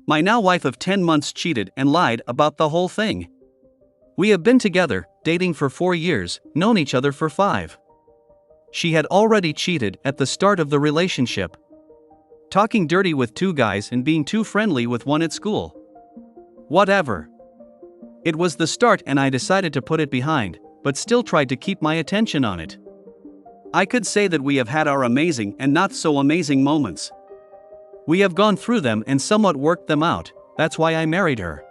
My now wife of 10 months cheated and lied about the whole thing. We have been together, dating for 4 years, known each other for 5. She had already cheated at the start of the relationship. Talking dirty with 2 guys and being too friendly with one at school. Whatever. It was the start and I decided to put it behind, but still tried to keep my attention on it. I could say that we have had our amazing and not so amazing moments. We have gone through them and somewhat worked them out, that's why I married her.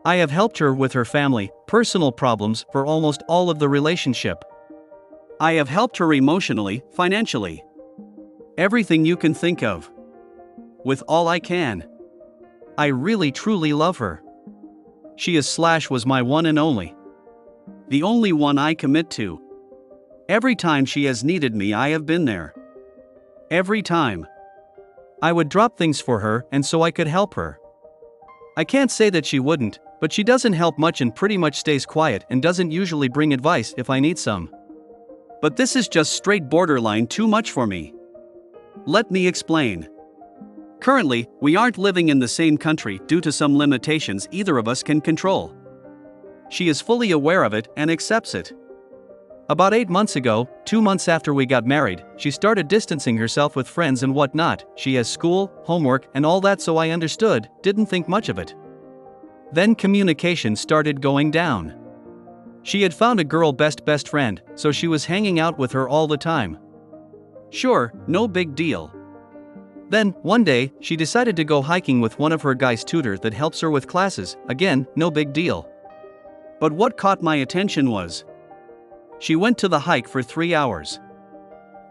I have helped her with her family, personal problems for almost all of the relationship. I have helped her emotionally, financially. Everything you can think of. With all I can. I really truly love her. She was my one and only. The only one I commit to. Every time she has needed me I have been there. Every time. I would drop things for her and so I could help her. I can't say that she wouldn't, but she doesn't help much and pretty much stays quiet and doesn't usually bring advice if I need some. But this is just straight borderline too much for me. Let me explain. Currently, we aren't living in the same country due to some limitations either of us can control. She is fully aware of it and accepts it. About 8 months ago, 2 months after we got married, she started distancing herself with friends and whatnot. She has school, homework, and all that, so I understood, didn't think much of it. Then communication started going down. She had found a girl best friend, so she was hanging out with her all the time. Sure, no big deal. Then, one day, she decided to go hiking with one of her guy's tutor that helps her with classes, again, no big deal. But what caught my attention was, she went to the hike for 3 hours.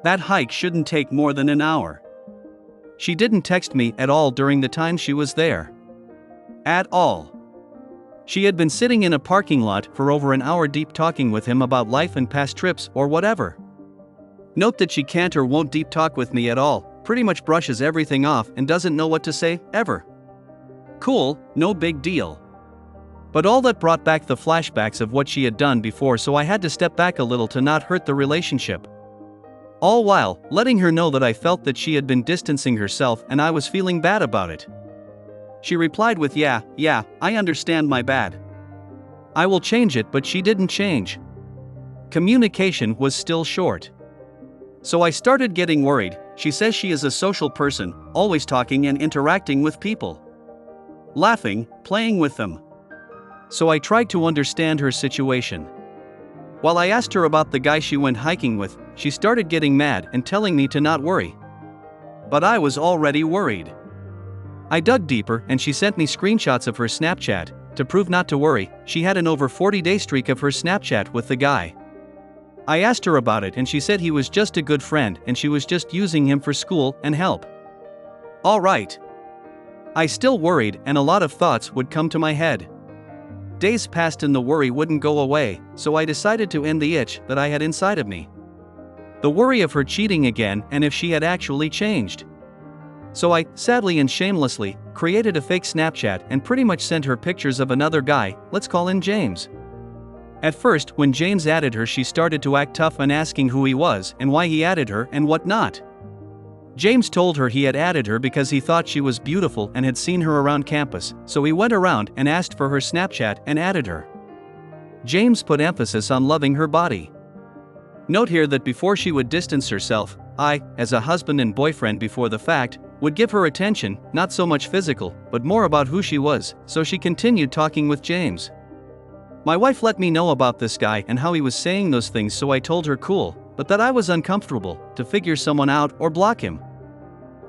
That hike shouldn't take more than an hour. She didn't text me at all during the time she was there. At all. She had been sitting in a parking lot for over an hour deep talking with him about life and past trips or whatever. Note that she can't or won't deep talk with me at all, pretty much brushes everything off and doesn't know what to say, ever. Cool, no big deal. But all that brought back the flashbacks of what she had done before, so I had to step back a little to not hurt the relationship. All while letting her know that I felt that she had been distancing herself and I was feeling bad about it. She replied with yeah, I understand, my bad. I will change it, but she didn't change. Communication was still short. So I started getting worried. She says she is a social person, always talking and interacting with people. Laughing, playing with them. So I tried to understand her situation. While I asked her about the guy she went hiking with, she started getting mad and telling me to not worry. But I was already worried. I dug deeper and she sent me screenshots of her Snapchat. To prove not to worry, she had an over 40-day streak of her Snapchat with the guy. I asked her about it and she said he was just a good friend and she was just using him for school and help. Alright. I still worried and a lot of thoughts would come to my head. Days passed and the worry wouldn't go away, so I decided to end the itch that I had inside of me. The worry of her cheating again and if she had actually changed. So I, sadly and shamelessly, created a fake Snapchat and pretty much sent her pictures of another guy, let's call him James. At first, when James added her, she started to act tough and asking who he was and why he added her and whatnot. James told her he had added her because he thought she was beautiful and had seen her around campus, so he went around and asked for her Snapchat and added her. James put emphasis on loving her body. Note here that before she would distance herself, I, as a husband and boyfriend before the fact, would give her attention, not so much physical, but more about who she was, so she continued talking with James. My wife let me know about this guy and how he was saying those things, so I told her cool, but that I was uncomfortable to figure someone out or block him.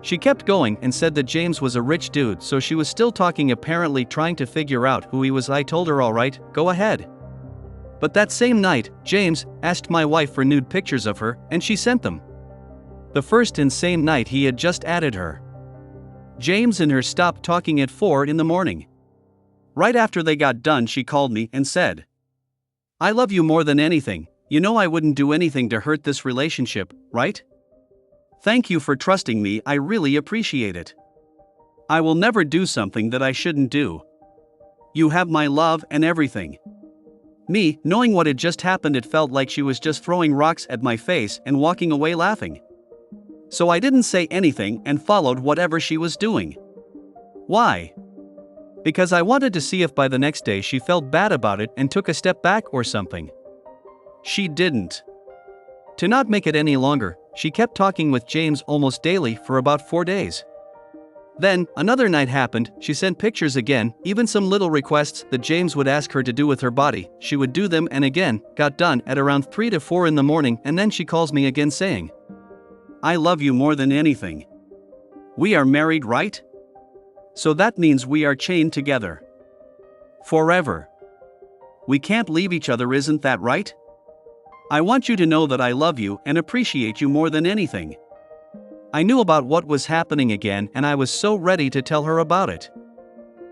She kept going and said that James was a rich dude, so she was still talking, apparently trying to figure out who he was. I told her alright, go ahead. But that same night, James asked my wife for nude pictures of her, and she sent them. The first and same night he had just added her. James and her stopped talking at 4 in the morning. Right after they got done, she called me and said, "I love you more than anything. You know I wouldn't do anything to hurt this relationship, right? Thank you for trusting me, I really appreciate it. I will never do something that I shouldn't do. You have my love and everything." Me, knowing what had just happened, it felt like she was just throwing rocks at my face and walking away laughing. So I didn't say anything and followed whatever she was doing. Why? Because I wanted to see if by the next day she felt bad about it and took a step back or something. She didn't. To not make it any longer, she kept talking with James almost daily for about 4 days. Then, another night happened, she sent pictures again, even some little requests that James would ask her to do with her body, she would do them and again, got done at around 3 to 4 in the morning and then she calls me again saying, "I love you more than anything. We are married, right? So that means we are chained together. Forever. We can't leave each other, isn't that right? I want you to know that I love you and appreciate you more than anything." I knew about what was happening again and I was so ready to tell her about it.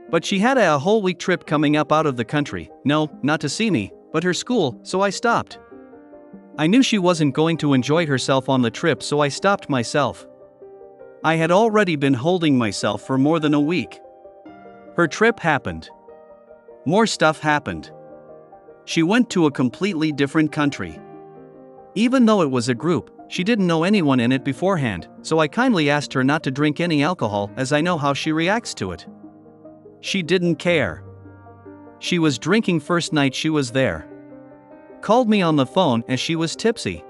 But she had a whole week trip coming up out of the country, no, not to see me, but her school, so I stopped. I knew she wasn't going to enjoy herself on the trip, so I stopped myself. I had already been holding myself for more than a week. Her trip happened. More stuff happened. She went to a completely different country. Even though it was a group, she didn't know anyone in it beforehand, so I kindly asked her not to drink any alcohol as I know how she reacts to it. She didn't care. She was drinking first night she was there. Called me on the phone as she was tipsy.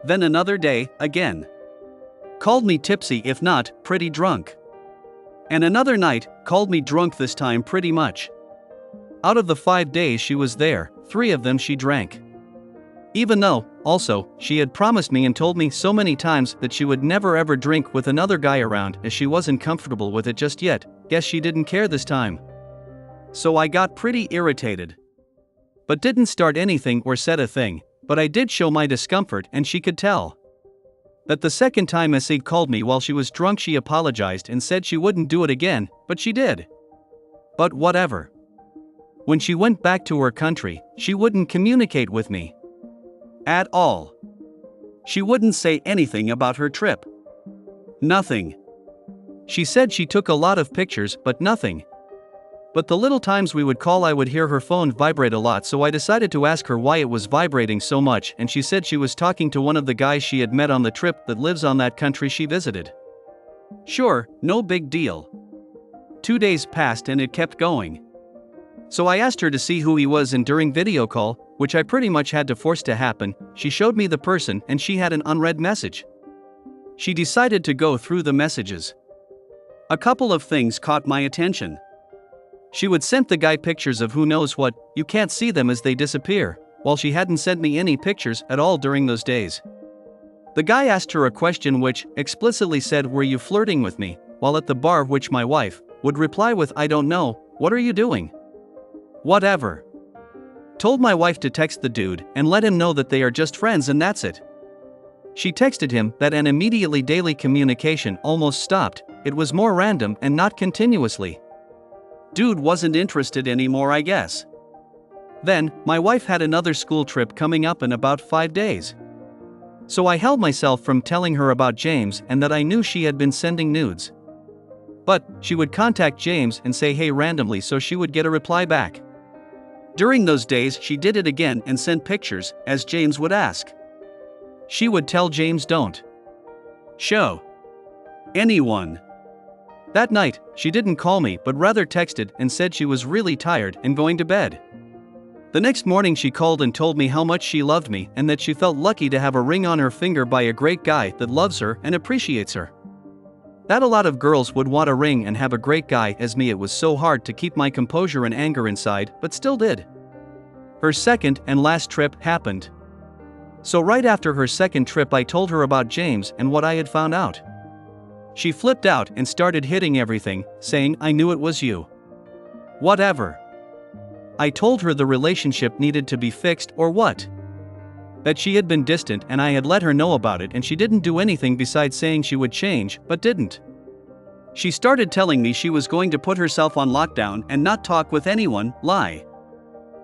Then another day, again. Called me tipsy, if not, pretty drunk. And another night, called me drunk, this time pretty much. Out of the 5 days she was there, 3 of them she drank. Even though, also, she had promised me and told me so many times that she would never ever drink with another guy around as she wasn't comfortable with it just yet, guess she didn't care this time. So I got pretty irritated. But didn't start anything or said a thing, but I did show my discomfort and she could tell. That the second time Sid called me while she was drunk she apologized and said she wouldn't do it again, but she did. But whatever. When she went back to her country, she wouldn't communicate with me. At all. She wouldn't say anything about her trip. Nothing. She said she took a lot of pictures, but nothing. But the little times we would call I would hear her phone vibrate a lot, so I decided to ask her why it was vibrating so much, and she said she was talking to one of the guys she had met on the trip that lives on that country she visited. Sure, no big deal. 2 days passed and it kept going. So I asked her to see who he was, and during video call, which I pretty much had to force to happen, she showed me the person and she had an unread message. She decided to go through the messages. A couple of things caught my attention. She would send the guy pictures of who knows what, you can't see them as they disappear, while she hadn't sent me any pictures at all during those days. The guy asked her a question which explicitly said, "Were you flirting with me?" while at the bar, which my wife would reply with, "I don't know, what are you doing?" Whatever. Told my wife to text the dude and let him know that they are just friends and that's it. She texted him that and immediately daily communication almost stopped, it was more random and not continuously. Dude wasn't interested anymore, I guess. Then, my wife had another school trip coming up in about 5 days. So I held myself from telling her about James and that I knew she had been sending nudes. But, she would contact James and say hey randomly so she would get a reply back. During those days she did it again and sent pictures, as James would ask. She would tell James don't show anyone. That night, she didn't call me but rather texted and said she was really tired and going to bed. The next morning she called and told me how much she loved me and that she felt lucky to have a ring on her finger by a great guy that loves her and appreciates her. That a lot of girls would want a ring and have a great guy as me. It was so hard to keep my composure and anger inside, but still did. Her second and last trip happened. So right after her second trip I told her about James and what I had found out. She flipped out and started hitting everything, saying, "I knew it was you." Whatever. I told her the relationship needed to be fixed or what? That she had been distant and I had let her know about it, and she didn't do anything besides saying she would change, but didn't. She started telling me she was going to put herself on lockdown and not talk with anyone, lie.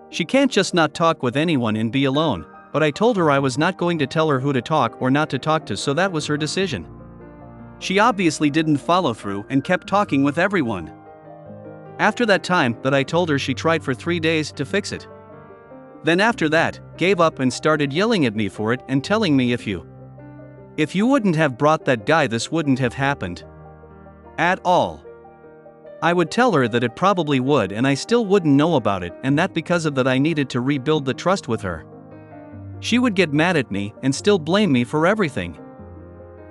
She can't just not talk with anyone and be alone, but I told her I was not going to tell her who to talk or not to talk to, so that was her decision. She obviously didn't follow through and kept talking with everyone. After that time that I told her, she tried for 3 days to fix it. Then after that, gave up and started yelling at me for it and telling me if you wouldn't have brought that guy, this wouldn't have happened. At all. I would tell her that it probably would and I still wouldn't know about it, and that because of that I needed to rebuild the trust with her. She would get mad at me and still blame me for everything.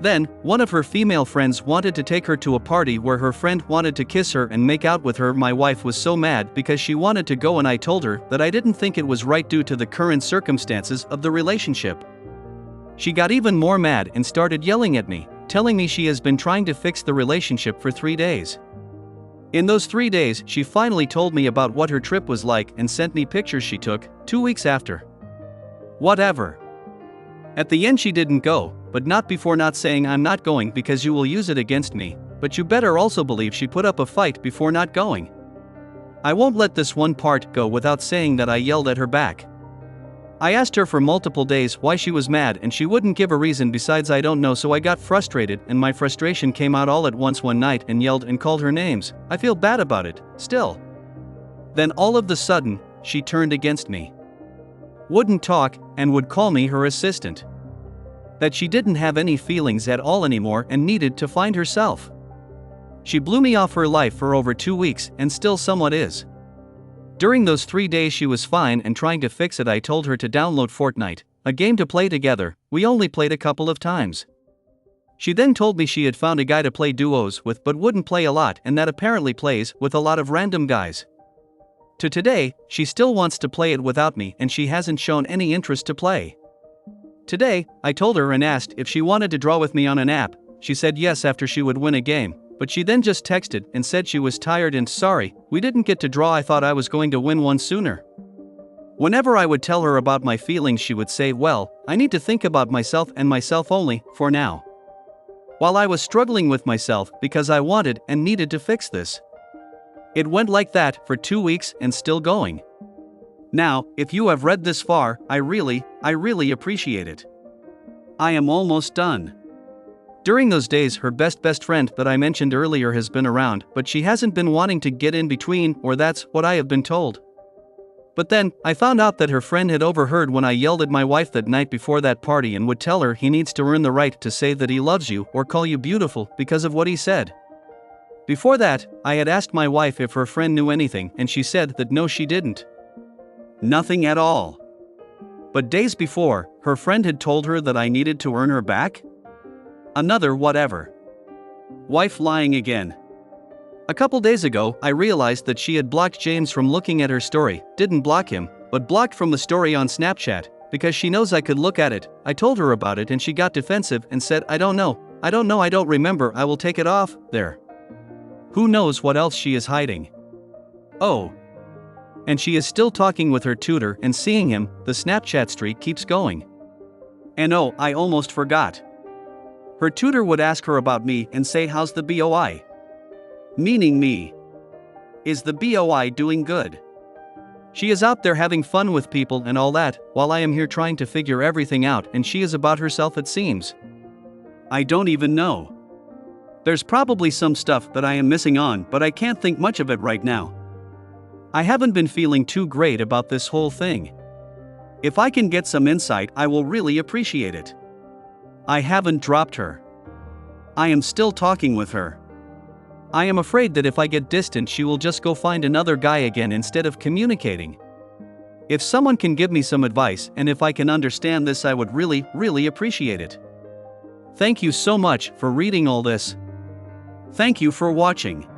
Then, one of her female friends wanted to take her to a party where her friend wanted to kiss her and make out with her. My wife was so mad because she wanted to go and I told her that I didn't think it was right due to the current circumstances of the relationship. She got even more mad and started yelling at me, telling me she has been trying to fix the relationship for 3 days. In those 3 days, she finally told me about what her trip was like and sent me pictures she took 2 weeks after. Whatever. At the end she didn't go, but not before not saying I'm not going because you will use it against me, but you better also believe she put up a fight before not going. I won't let this one part go without saying that I yelled at her back. I asked her for multiple days why she was mad and she wouldn't give a reason besides I don't know, so I got frustrated and my frustration came out all at once one night and yelled and called her names. I feel bad about it, still. Then all of the sudden, she turned against me. Wouldn't talk and would call me her assistant. That she didn't have any feelings at all anymore and needed to find herself. She blew me off her life for over 2 weeks and still somewhat is. During those 3 days she was fine and trying to fix it. I told her to download Fortnite, a game to play together. We only played a couple of times. She then told me she had found a guy to play duos with but wouldn't play a lot and that apparently plays with a lot of random guys. To today, she still wants to play it without me and she hasn't shown any interest to play. Today, I told her and asked if she wanted to draw with me on an app. She said yes after she would win a game. But she then just texted and said she was tired and sorry, we didn't get to draw. I thought I was going to win one sooner. Whenever I would tell her about my feelings she would say, well, I need to think about myself and myself only, for now. While I was struggling with myself because I wanted and needed to fix this. It went like that for 2 weeks and still going. Now, if you have read this far, I really appreciate it. I am almost done. During those days her best friend that I mentioned earlier has been around, but she hasn't been wanting to get in between, or that's what I have been told. But then, I found out that her friend had overheard when I yelled at my wife that night before that party and would tell her he needs to earn the right to say that he loves you or call you beautiful because of what he said. Before that, I had asked my wife if her friend knew anything and she said that no she didn't. Nothing at all. But days before, her friend had told her that I needed to earn her back? Another whatever. Wife lying again. A couple days ago, I realized that she had blocked James from looking at her story, didn't block him, but blocked from the story on Snapchat, because she knows I could look at it. I told her about it and she got defensive and said, I don't know, I don't remember, I will take it off, there. Who knows what else she is hiding. Oh. And she is still talking with her tutor and seeing him, the Snapchat streak keeps going. And oh, I almost forgot. Her tutor would ask her about me and say, how's the BOI? Meaning me. Is the BOI doing good? She is out there having fun with people and all that, while I am here trying to figure everything out and she is about herself it seems. I don't even know. There's probably some stuff that I am missing on, but I can't think much of it right now. I haven't been feeling too great about this whole thing. If I can get some insight, I will really appreciate it. I haven't dropped her. I am still talking with her. I am afraid that if I get distant she will just go find another guy again instead of communicating. If someone can give me some advice and if I can understand this I would really appreciate it. Thank you so much for reading all this. Thank you for watching.